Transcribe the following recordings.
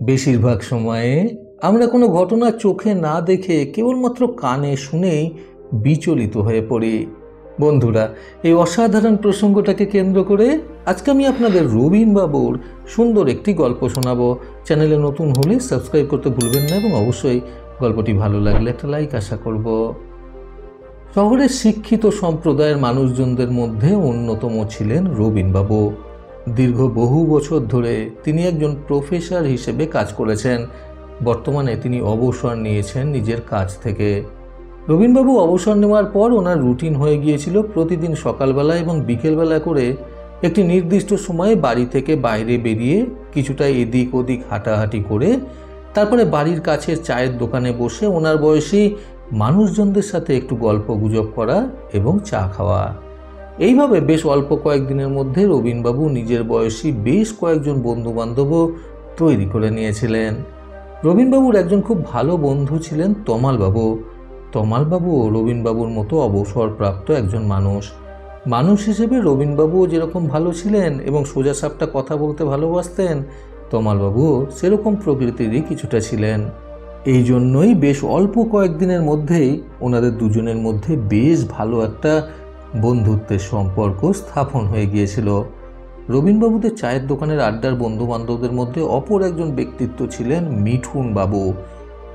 বেশিরভাগ সময়ে আমরা কোনো ঘটনা চোখে না দেখে কেবলমাত্র কানে শুনেই বিচলিত হয়ে পড়ি। বন্ধুরা, এই অসাধারণ প্রসঙ্গটাকে কেন্দ্র করে আজকে আমি আপনাদের রবিন বাবুর সুন্দর একটি গল্প শোনাবো। চ্যানেলে নতুন হলে সাবস্ক্রাইব করতে ভুলবেন না এবং অবশ্যই গল্পটি ভালো লাগলে একটা লাইক আশা করব। শহরের শিক্ষিত সম্প্রদায়ের মানুষজনদের মধ্যে অন্যতম ছিলেন রবিন বাবু। দীর্ঘ বহু বছর ধরে তিনি একজন প্রফেসর হিসেবে কাজ করেছেন। বর্তমানে তিনি অবসর নিয়েছেন নিজের কাজ থেকে। রবিনবাবু অবসর নেওয়ার পর ওনার রুটিন হয়ে গিয়েছিল প্রতিদিন সকালবেলা এবং বিকেলবেলা করে একটি নির্দিষ্ট সময়ে বাড়ি থেকে বাইরে বেরিয়ে কিছুটা এদিক ওদিক হাঁটাহাঁটি করে তারপরে বাড়ির কাছের চায়ের দোকানে বসে ওনার বয়সী মানুষজনদের সাথে একটু গল্প গুজব করা এবং চা খাওয়া। এইভাবে বেশ অল্প কয়েকদিনের মধ্যে রবিনবাবু নিজের বয়সী বেশ কয়েকজন বন্ধুবান্ধবও তৈরি করে নিয়েছিলেন। রবিনবাবুর একজন খুব ভালো বন্ধু ছিলেন তমালবাবু। তমালবাবুও রবিনবাবুর মতো অবসরপ্রাপ্ত একজন মানুষ হিসেবে রবিনবাবুও যেরকম ভালো ছিলেন এবং সোজাসাপটা কথা বলতে ভালোবাসতেন, তমালবাবুও সেরকম প্রকৃতিরই কিছুটা ছিলেন। এই জন্যই বেশ অল্প কয়েকদিনের মধ্যেই ওনাদের দুজনের মধ্যে বেশ ভালো একটা বন্ধুত্বের সম্পর্ক স্থাপন হয়ে গিয়েছিল। রবিনবাবুদের চায়ের দোকানের আড্ডার বন্ধু বান্ধবদের মধ্যে অপর একজন ব্যক্তিত্ব ছিলেন মিঠুনবাবু।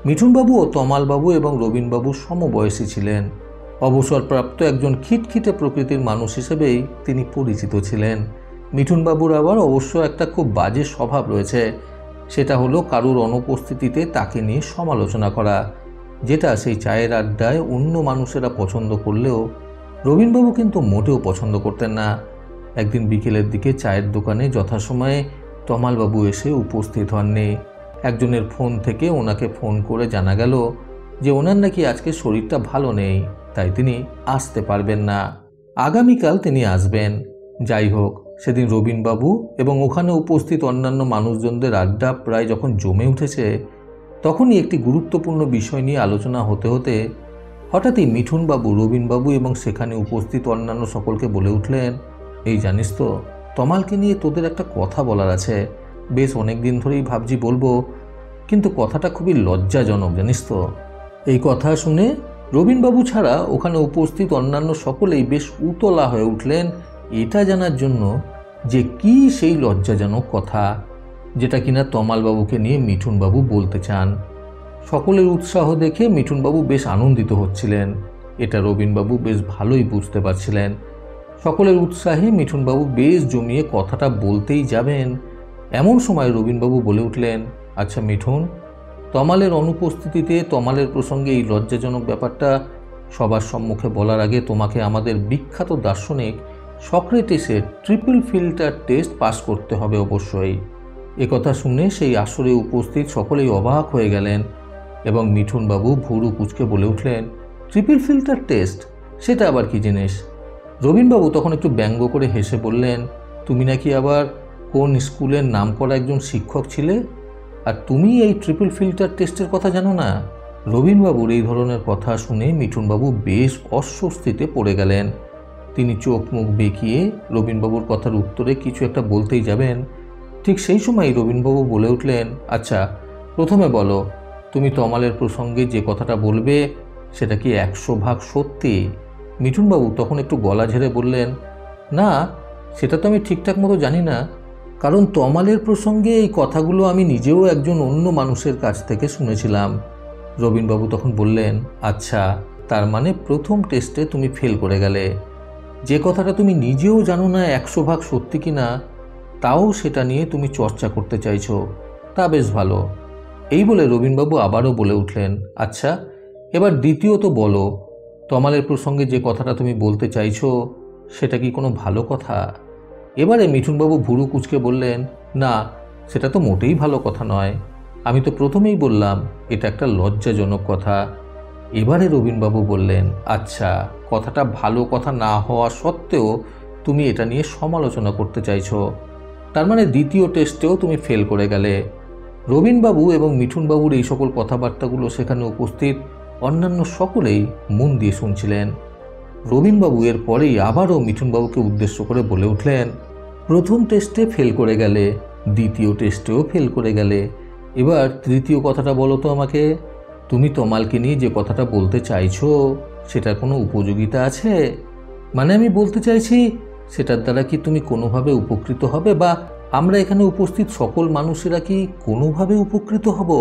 মিঠুনবাবু ও তমালবাবু এবং রবিনবাবুর সমবয়সী ছিলেন। অবসরপ্রাপ্ত একজন খিটখিটে প্রকৃতির মানুষ হিসেবেই তিনি পরিচিত ছিলেন। মিঠুনবাবুর আবার অবশ্য একটা খুব বাজে স্বভাব রয়েছে, সেটা হলো কারুর অনুপস্থিতিতে তাকে নিয়ে সমালোচনা করা, যেটা সেই চায়ের আড্ডায় অন্য মানুষেরা পছন্দ করলেও রবিনবাবু কিন্তু মোটেও পছন্দ করতেন না। একদিন বিকেলের দিকে চায়ের দোকানে যথাসময়ে তমালবাবু এসে উপস্থিত হননি। একজনের ফোন থেকে ওনাকে ফোন করে জানা গেল যে ওনার নাকি আজকে শরীরটা ভালো নেই, তাই তিনি আসতে পারবেন না। আগামীকাল তিনি আসবেন। যাই হোক, সেদিন রবিনবাবু এবং ওখানে উপস্থিত অন্যান্য মানুষজনদের আড্ডা প্রায় যখন জমে উঠেছে, তখনই একটি গুরুত্বপূর্ণ বিষয় নিয়ে আলোচনা হতে হতে হঠাৎই মিঠুনবাবু, রবিনবাবু এবং সেখানে উপস্থিত অন্যান্য সকলকে বলে উঠলেন, এই জানিস তো, তমালকে নিয়ে তোদের একটা কথা বলার আছে। বেশ অনেক দিন ধরেই ভাবছি বলবো, কিন্তু কথাটা খুবই লজ্জাজনক, জানিস তো। এই কথা শুনে রবিনবাবু ছাড়া ওখানে উপস্থিত অন্যান্য সকলেই বেশ উতলা হয়ে উঠলেন এটা জানার জন্য যে কি সেই লজ্জাজনক কথা, যেটা কিনা তমালবাবুকে নিয়ে মিঠুনবাবু বলতে চান। সকলের উৎসাহ দেখে মিঠুনবাবু বেশ আনন্দিত হচ্ছিলেন, এটা রবিনবাবু বেশ ভালোই বুঝতে পারছিলেন। সকলের উৎসাহে মিঠুনবাবু বেশ জমিয়ে কথাটা বলতেই যাবেন, এমন সময় রবিনবাবু বলে উঠলেন, আচ্ছা মিঠুন, তমালের অনুপস্থিতিতে তমালের প্রসঙ্গে এই লজ্জাজনক ব্যাপারটা সবার সম্মুখে বলার আগে তোমাকে আমাদের বিখ্যাত দার্শনিক সক্রেটিসের ট্রিপল ফিল্টার টেস্ট পাস করতে হবে অবশ্যই। একথা শুনে সেই আসরে উপস্থিত সকলেই অবাক হয়ে গেলেন এবং মিঠুনবাবু ভুরু কুঁচকে বলে উঠলেন, ট্রিপল ফিল্টার টেস্ট, সেটা আবার কি জিনিস? রবিনবাবু তখন একটু ব্যঙ্গ করে হেসে বললেন, তুমি নাকি আবার কোন স্কুলের নামকরা একজন শিক্ষক ছিলে, আর তুমি এই ট্রিপল ফিল্টার টেস্টের কথা জানো না? রবিনবাবুর এই ধরনের কথা শুনে মিঠুনবাবু বেশ অস্বস্তিতে পড়ে গেলেন। তিনি চোখ মুখ বেঁকিয়ে রবিনবাবুর কথার উত্তরে কিছু একটা বলতেই যাবেন, ঠিক সেই সময় রবিনবাবু বলে উঠলেন, আচ্ছা প্রথমে বলো, তুমি তমালের প্রসঙ্গে যে কথাটা বলবে সেটা কি 100% সত্যি? মিঠুনবাবু তখন একটু গলা ঝেড়ে বললেন, না, সেটা তো আমি ঠিকঠাক মতো জানি না, কারণ তমালের প্রসঙ্গে এই কথাগুলো আমি নিজেও একজন অন্য মানুষের কাছ থেকে শুনেছিলাম। রবিনবাবু তখন বললেন, আচ্ছা, তার মানে প্রথম টেস্টে তুমি ফেল করে গেলে। যে কথাটা তুমি নিজেও জানো না 100% সত্যি কিনা, তাও সেটা নিয়ে তুমি চর্চা করতে চাইছো, তা বেশ ভালো। এই বলে রবিনবাবু আবারও বলে উঠলেন, আচ্ছা এবার দ্বিতীয়ত বলো, তমালের প্রসঙ্গে যে কথাটা তুমি বলতে চাইছো সেটা কি কোনো ভালো কথা? এবারে মিঠুনবাবু ভুরু কুঁচকে বললেন, না, সেটা তো মোটেই ভালো কথা নয়। আমি তো প্রথমেই বললাম এটা একটা লজ্জাজনক কথা। এবারে রবিনবাবু বললেন, আচ্ছা, কথাটা ভালো কথা না হওয়া সত্ত্বেও তুমি এটা নিয়ে সমালোচনা করতে চাইছো, তার মানে দ্বিতীয় টেস্টেও তুমি ফেল করে গেলে। রবিনবাবু এবং মিঠুনবাবুর এই সকল কথাবার্তাগুলো সেখানে উপস্থিত অন্যান্য সকলেই মন দিয়ে শুনছিলেন। রবিনবাবু এর পরেই আবারও মিঠুনবাবুকে উদ্দেশ্য করে বলে উঠলেন, প্রথম টেস্টে ফেল করে গেলে, দ্বিতীয় টেস্টেও ফেল করে গেলে, এবার তৃতীয় কথাটা বলো তো আমাকে, তুমি তমালকে নিয়ে যে কথাটা বলতে চাইছো সেটার কোনো উপযোগিতা আছে? মানে আমি বলতে চাইছি, সেটার দ্বারা কি তুমি কোনোভাবে উপকৃত হবে, বা আমরা এখানে উপস্থিত সকল মানুষেরা কি কোনোভাবে উপকৃত হব?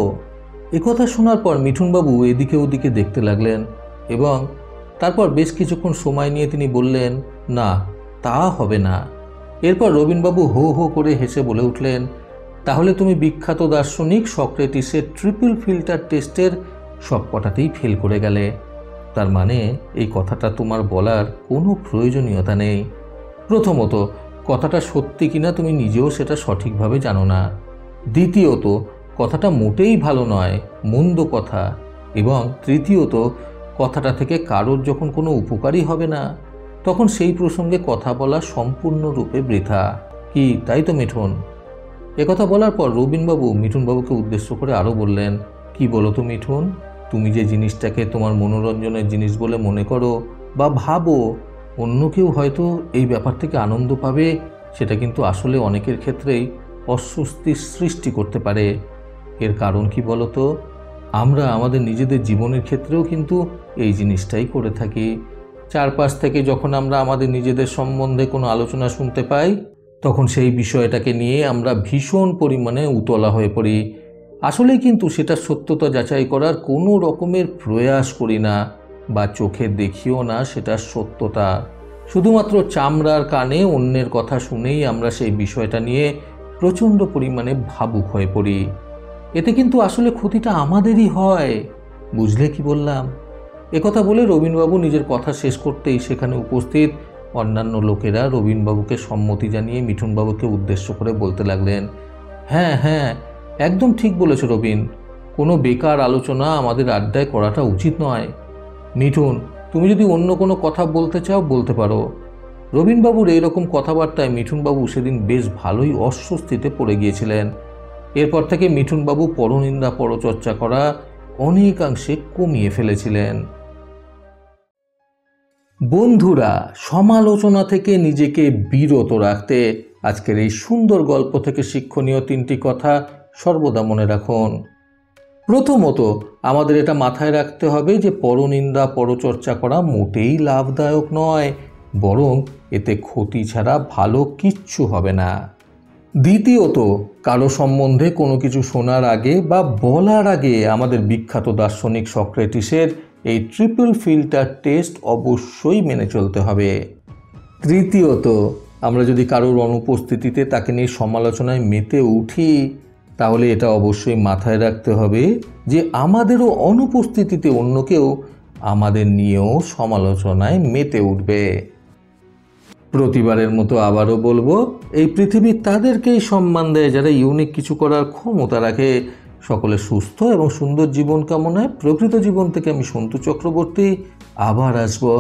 একথা শোনার পর মিঠুনবাবু এদিকে ওদিকে দেখতে লাগলেন এবং তারপর বেশ কিছুক্ষণ সময় নিয়ে তিনি বললেন, না, তা হবে না। এরপর রবিনবাবু হো হো করে হেসে বলে উঠলেন, তাহলে তুমি বিখ্যাত দার্শনিক সক্রেটিসের ট্রিপল ফিল্টার টেস্টের সব কটাতেই ফেল করে গেলে। তার মানে এই কথাটা তোমার বলার কোনো প্রয়োজনীয়তা নেই। প্রথমত, কথাটা সত্যি কিনা তুমি নিজেও সেটা সঠিকভাবে জানো না। দ্বিতীয়ত, কথাটা মোটেই ভালো নয়, মন্দ কথা। এবং তৃতীয়ত, কথাটা থেকে কারোর যখন কোনো উপকারই হবে না, তখন সেই প্রসঙ্গে কথা বলা সম্পূর্ণরূপে বৃথা। কি তাই তো মিঠুন? একথা বলার পর রবিনবাবু মিঠুনবাবুকে উদ্দেশ্য করে আরও বললেন, কি বলো তো মিঠুন, তুমি যে জিনিসটাকে তোমার মনোরঞ্জনের জিনিস বলে মনে করো বা ভাবো অন্য কেউ হয়তো এই ব্যাপার থেকে আনন্দ পাবে, সেটা কিন্তু আসলে অনেকের ক্ষেত্রেই অস্বস্তির সৃষ্টি করতে পারে। এর কারণ কি বলো তো? আমরা আমাদের নিজেদের জীবনের ক্ষেত্রেও কিন্তু এই জিনিসটাই করে থাকি। চারপাশ থেকে যখন আমরা আমাদের নিজেদের সম্বন্ধে কোনো আলোচনা শুনতে পাই, তখন সেই বিষয়টাকে নিয়ে আমরা ভীষণ পরিমাণে উতলা হয়ে পড়ি। আসলে কিন্তু সেটা সত্যতা যাচাই করার কোনো রকমের প্রয়াস করি না বা চোখে দেখিও না সেটার সত্যতা। শুধুমাত্র চামড়ার কানে অন্যের কথা শুনেই আমরা সেই বিষয়টা নিয়ে প্রচণ্ড পরিমাণে ভাবুক হয়ে পড়ি। এতে কিন্তু আসলে ক্ষতিটা আমাদেরই হয়। বুঝলে কি বললাম? একথা বলে রবিনবাবু নিজের কথা শেষ করতেই সেখানে উপস্থিত অন্যান্য লোকেরা রবিনবাবুকে সম্মতি জানিয়ে মিঠুনবাবুকে উদ্দেশ্য করে বলতে লাগলেন, হ্যাঁ হ্যাঁ, একদম ঠিক বলেছ রবিন, কোনো বেকার আলোচনা আমাদের আড্ডায় করাটা উচিত নয়। মিঠুন, তুমি যদি অন্য কোনো কথা বলতে চাও বলতে পারো। রবিনবাবুর এইরকম কথাবার্তায় মিঠুনবাবু সেদিন বেশ ভালোই অস্বস্তিতে পড়ে গিয়েছিলেন। এরপর থেকে মিঠুনবাবু পরনিন্দা পরচর্চা করা অনেকাংশে কমিয়ে ফেলেছিলেন। বন্ধুরা, সমালোচনা থেকে নিজেকে বিরত রাখতে আজকের এই সুন্দর গল্প থেকে শিক্ষণীয় 3টি কথা সর্বদা মনে রাখুন। প্রথমত, আমাদের এটা মাথায় রাখতে হবে যে পরনিন্দা পরচর্চা করা মোটেই লাভদায়ক নয়, বরং এতে ক্ষতি ছাড়া ভালো কিচ্ছু হবে না। দ্বিতীয়ত, কারো সম্বন্ধে কোনো কিছু শোনার আগে বা বলার আগে আমাদের বিখ্যাত দার্শনিক সক্রেটিসের এই ট্রিপল ফিল্টার টেস্ট অবশ্যই মেনে চলতে হবে। তৃতীয়ত, আমরা যদি কারোর অনুপস্থিতিতে তাকে নিয়ে সমালোচনায় মেতে উঠি, তাহলে এটা অবশ্যই মাথায় রাখতে হবে যে আমাদেরও অনুপস্থিতিতে অন্য কেউ আমাদের নিয়েও সমালোচনায় মেতে উঠবে। প্রতিবারের মতো আবারও বলবো, এই পৃথিবী তাদেরকেই সম্মান দেয় যারা ইউনিক কিছু করার ক্ষমতা রাখে। সকলে সুস্থ এবং সুন্দর জীবন কামনায় প্রকৃত জীবন থেকে আমি সন্তু চক্রবর্তী আবার আসবো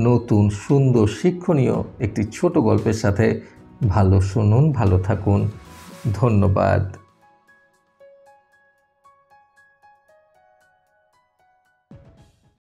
নতুন সুন্দর শিক্ষণীয় একটি ছোট গল্পের সাথে। ভালো শুনুন, ভালো থাকুন। ধন্যবাদ।